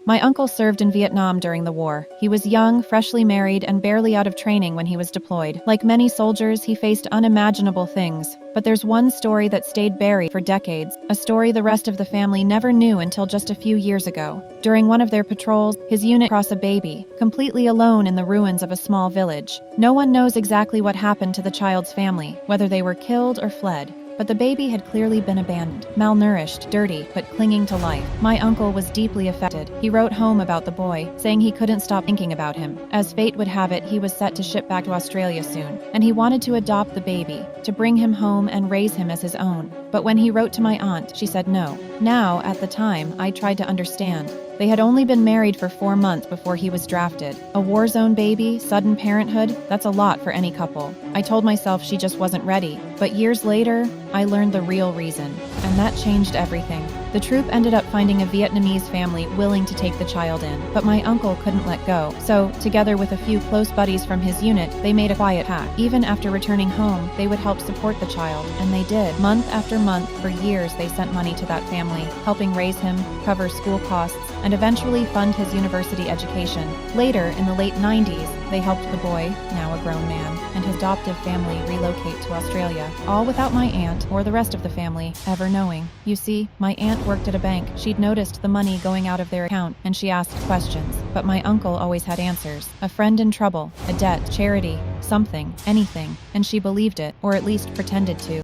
My uncle served in Vietnam during the war. He was young, freshly married, and barely out of training when he was deployed. Like many soldiers, he faced unimaginable things. But there's one story that stayed buried for decades, a story the rest of the family never knew until just a few years ago. During one of their patrols, his unit crossed a baby, completely alone in the ruins of a small village. No one knows exactly what happened to the child's family, whether they were killed or fled. But the baby had clearly been abandoned, malnourished, dirty, but clinging to life. My uncle was deeply affected. He wrote home about the boy, saying he couldn't stop thinking about him. As fate would have it, he was set to ship back to Australia soon, and he wanted to adopt the baby, to bring him home and raise him as his own. But when he wrote to my aunt, she said no. Now, at the time, I tried to understand. They had only been married for 4 months before he was drafted. A war zone baby, sudden parenthood, that's a lot for any couple. I told myself she just wasn't ready. But years later, I learned the real reason, and that changed everything. The troop ended up finding a Vietnamese family willing to take the child in, but my uncle couldn't let go. So, together with a few close buddies from his unit, they made a quiet pact. Even after returning home, they would help support the child, and they did. Month after month, for years, they sent money to that family, helping raise him, cover school costs, and eventually fund his university education. Later, in the late 90s, they helped the boy, now a grown man, and his adoptive family relocate to Australia, all without my aunt, or the rest of the family, ever knowing. You see, my aunt worked at a bank. She'd noticed the money going out of their account, and she asked questions. But my uncle always had answers. A friend in trouble, a debt, charity, something, anything, and she believed it, or at least pretended to.